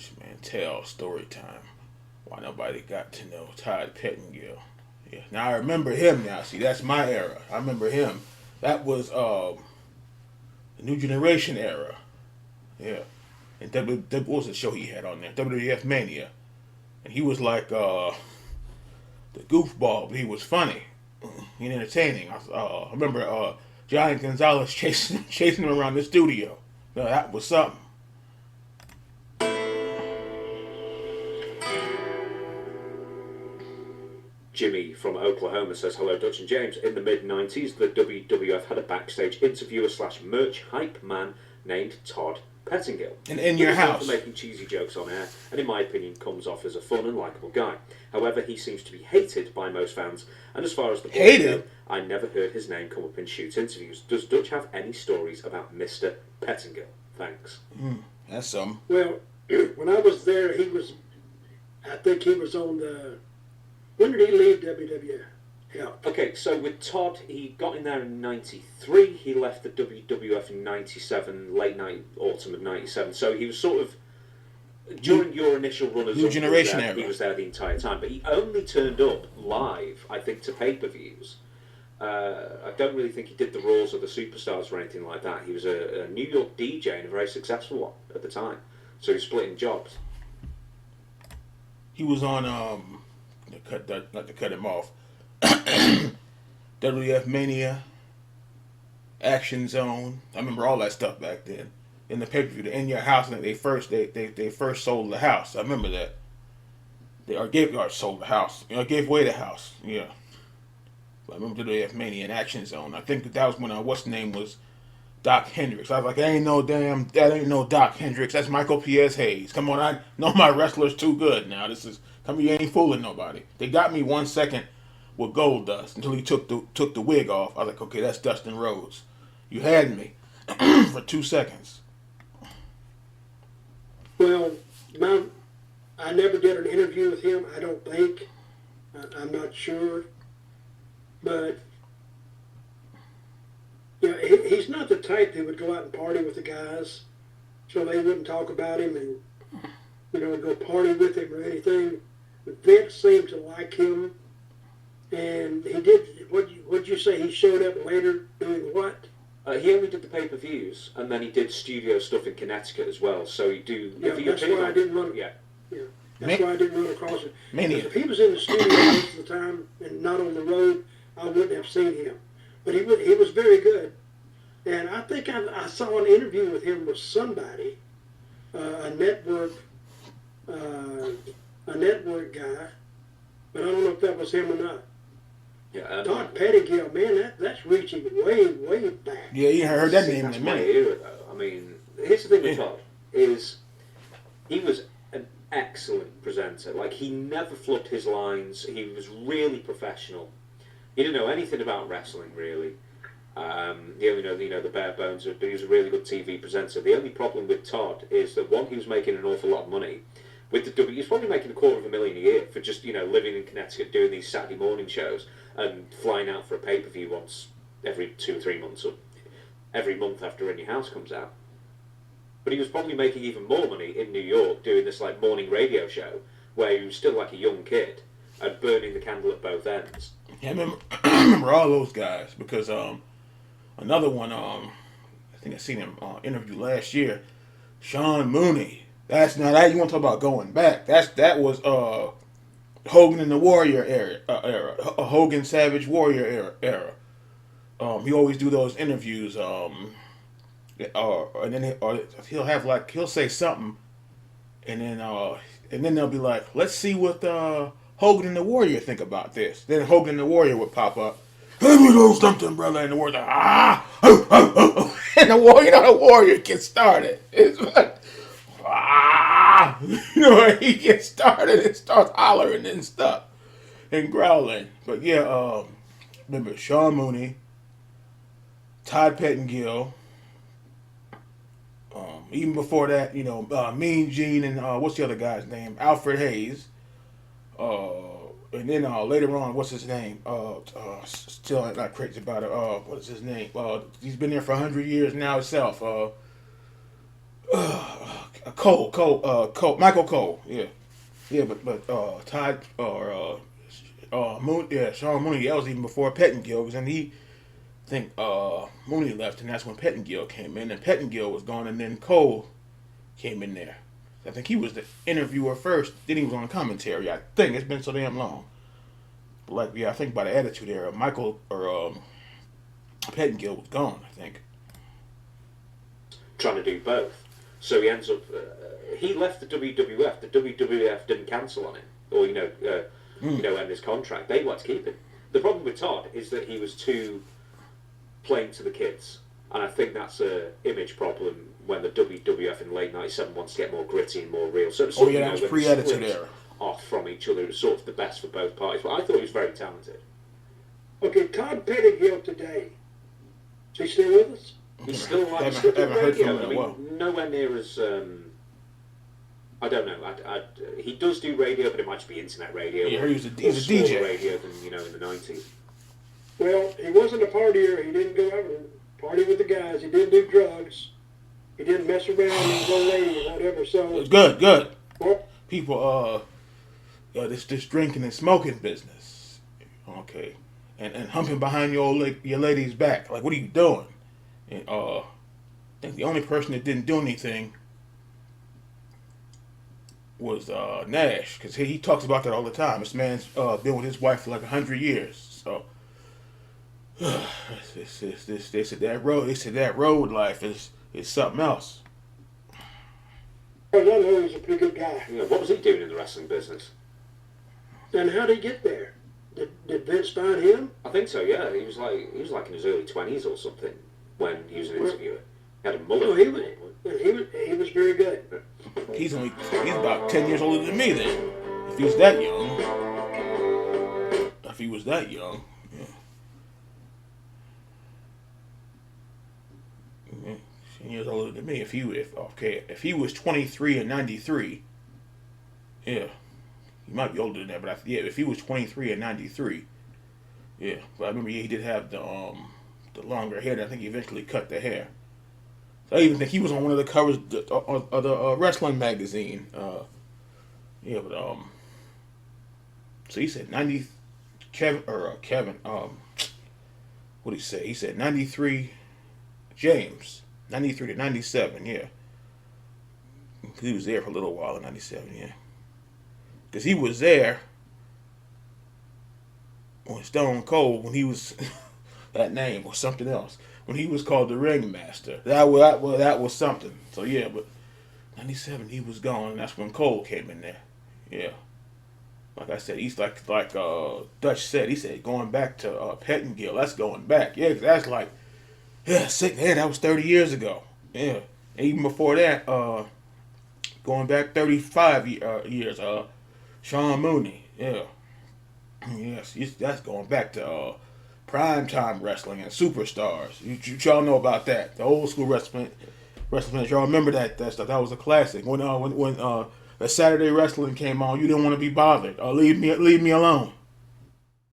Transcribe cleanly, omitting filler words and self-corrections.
Coach Mantell story time. Why nobody got to know Todd Pettengill. Yeah. Now I remember him now. See, that's my era. I remember him. That was the New Generation era. Yeah. And what was the show he had on there? WWF Mania. And he was like the goofball, but he was funny and entertaining. I remember Johnny Gonzalez chasing him around the studio. Now, that was something. Jimmy from Oklahoma says, hello, Dutch and James. In the mid-90s, the WWF had a backstage interviewer slash merch hype man named Todd Pettengill. And in your house. For making cheesy jokes on air, and in my opinion, comes off as a fun and likeable guy. However, he seems to be hated by most fans, and as far as the boys go, I never heard his name come up in shoot interviews. Does Dutch have any stories about Mr. Pettengill? Thanks. That's some. Well, when I was there, I think he was on the... When did he leave WWF? Yeah. Okay, so with Todd, he got in there in 93. He left the WWF in 97, late night, autumn of 97. So he was sort of, during your initial run as New Generation era. He was there the entire time. But he only turned up live, I think, to pay-per-views. I don't really think he did the Raws or the Superstars or anything like that. He was a New York DJ and a very successful one at the time. So he was splitting jobs. He was on, not to cut him off, WWF Mania, Action Zone. I remember all that stuff back then. In the pay-per-view, the In Your House, and they first sold the house. I remember that. Sold the house. Gave away the house. Yeah. But I remember WWF Mania and Action Zone. I think that was when what's the name was Doc Hendricks. I was like, that ain't no Doc Hendricks. That's Michael P.S. Hayes. Come on, I know my wrestlers too good now. You ain't fooling nobody. They got me 1 second with Gold Dust until he took the wig off. I was like, okay, that's Dustin Rhodes. You had me for 2 seconds. Well, I never did an interview with him, I don't think. I'm not sure. But, he's not the type that would go out and party with the guys, so they wouldn't talk about him and, go party with him or anything. But Vince seemed to like him, and he did, what'd you say, he showed up later doing what? He only did the pay-per-views, and then he did studio stuff in Connecticut as well, so he do... Yeah, that's why I didn't run... Yeah. That's why I didn't run across it. Mania. If he was in the studio most of the time and not on the road, I wouldn't have seen him. But he was very good. And I think I saw an interview with him with somebody, a network guy, but I don't know if that was him or not. Yeah, Todd Pettengill, man, that's reaching way, way back. Yeah, you heard that name in a minute. Era, though. I mean, here's the thing with Todd, is he was an excellent presenter. Like, he never flubbed his lines. He was really professional. He didn't know anything about wrestling, really. He only know the bare bones, but he was a really good TV presenter. The only problem with Todd is that, one, he was making an awful lot of money. With the W, he's probably making $250,000 a year for just, living in Connecticut, doing these Saturday morning shows, and flying out for a pay-per-view once every 2 or 3 months, or every month after In Your House comes out. But he was probably making even more money in New York, doing this, morning radio show, where he was still like a young kid, and burning the candle at both ends. Yeah, I remember all those guys, because another one, I think I seen him interview last year, Sean Mooney. That's not that. You want to talk about going back? That was Hogan and the Warrior era, Hogan Savage Warrior era. He always do those interviews, and then he'll say something, and then they'll be like, let's see what Hogan and the Warrior think about this. Then Hogan and the Warrior would pop up. Let me know something, brother. And the Warrior, and the Warrior gets started. It's like, he gets started and starts hollering and stuff and growling. But yeah, remember Sean Mooney, Todd Pettengill. Even before that, Mean Gene and what's the other guy's name? Alfred Hayes. And then later on, what's his name? Still not crazy about it. What is his name? He's been there for 100 years now himself. Michael Cole. Yeah, yeah, but Todd or Moon, yeah, Sean Mooney. That was even before Pettengill was in. I think Mooney left, and that's when Pettengill came in, and Pettengill was gone, and then Cole came in there. I think he was the interviewer first. Then he was on commentary. I think it's been so damn long. But like, yeah, I think by the attitude era, Michael or Pettengill was gone. I think. Trying to do both. So he ends up. He left the WWF. The WWF didn't cancel on him, or end his contract. They wanted to keep him. The problem with Todd is that he was too plain to the kids, and I think that's a image problem when the WWF in late '97 wants to get more gritty and more real. So that was pre-attitude era. Off from each other, it was sort of the best for both parties. But I thought he was very talented. Okay, Todd Pettengill today. Is he still with us? He's still like haven't heard from him in a I mean, while. nowhere near as I don't know. He does do radio, but it might just be internet radio. Yeah, he's a smaller DJ. radio than in the '90s. Well, he wasn't a partier. He didn't go out and party with the guys. He didn't do drugs. He didn't mess around with his old lady or whatever. So It's good. well, People, this drinking and smoking business, okay, and humping behind your lady's back. Like, what are you doing? And I think the only person that didn't do anything was Nash, because he talks about that all the time. This man's been with his wife for like 100 years. So they said that road life is something else. I know he's a pretty good guy. What was he doing in the wrestling business? And how did he get there? Did Vince find him? I think so. Yeah, he was like in his early 20s or something when he was an interviewer. He had a mullet. No, he was very good. He's about 10 years older than me then. If he was that young. Yeah. 10 years older than me. If he was 23 in 93, yeah. He might be older than that, but if he was 23 in 93, yeah. But I remember he did have the longer hair, and I think he eventually cut the hair. So I even think he was on one of the covers of the wrestling magazine. Yeah, but so he said 90. Kevin. What did he say? He said 93. James 93 to 97. Yeah, he was there for a little while in 97. Yeah, because he was there on Stone Cold when he was that name or something else. When he was called the Ringmaster, that was something. So yeah, but 97 he was gone, and that's when Cole came in there. Yeah, like I said, he's like Dutch said. He said going back to Pettengill. That's going back. Yeah, 'cause that's like that was 30 years ago. Yeah, and even before that, going back 35 years. Sean Mooney. Yeah, yes, that's going back to primetime wrestling and superstars. Y'all know about that. The old school wrestling. Y'all remember that stuff? That was a classic. When the Saturday wrestling came on, you didn't want to be bothered. Leave me alone.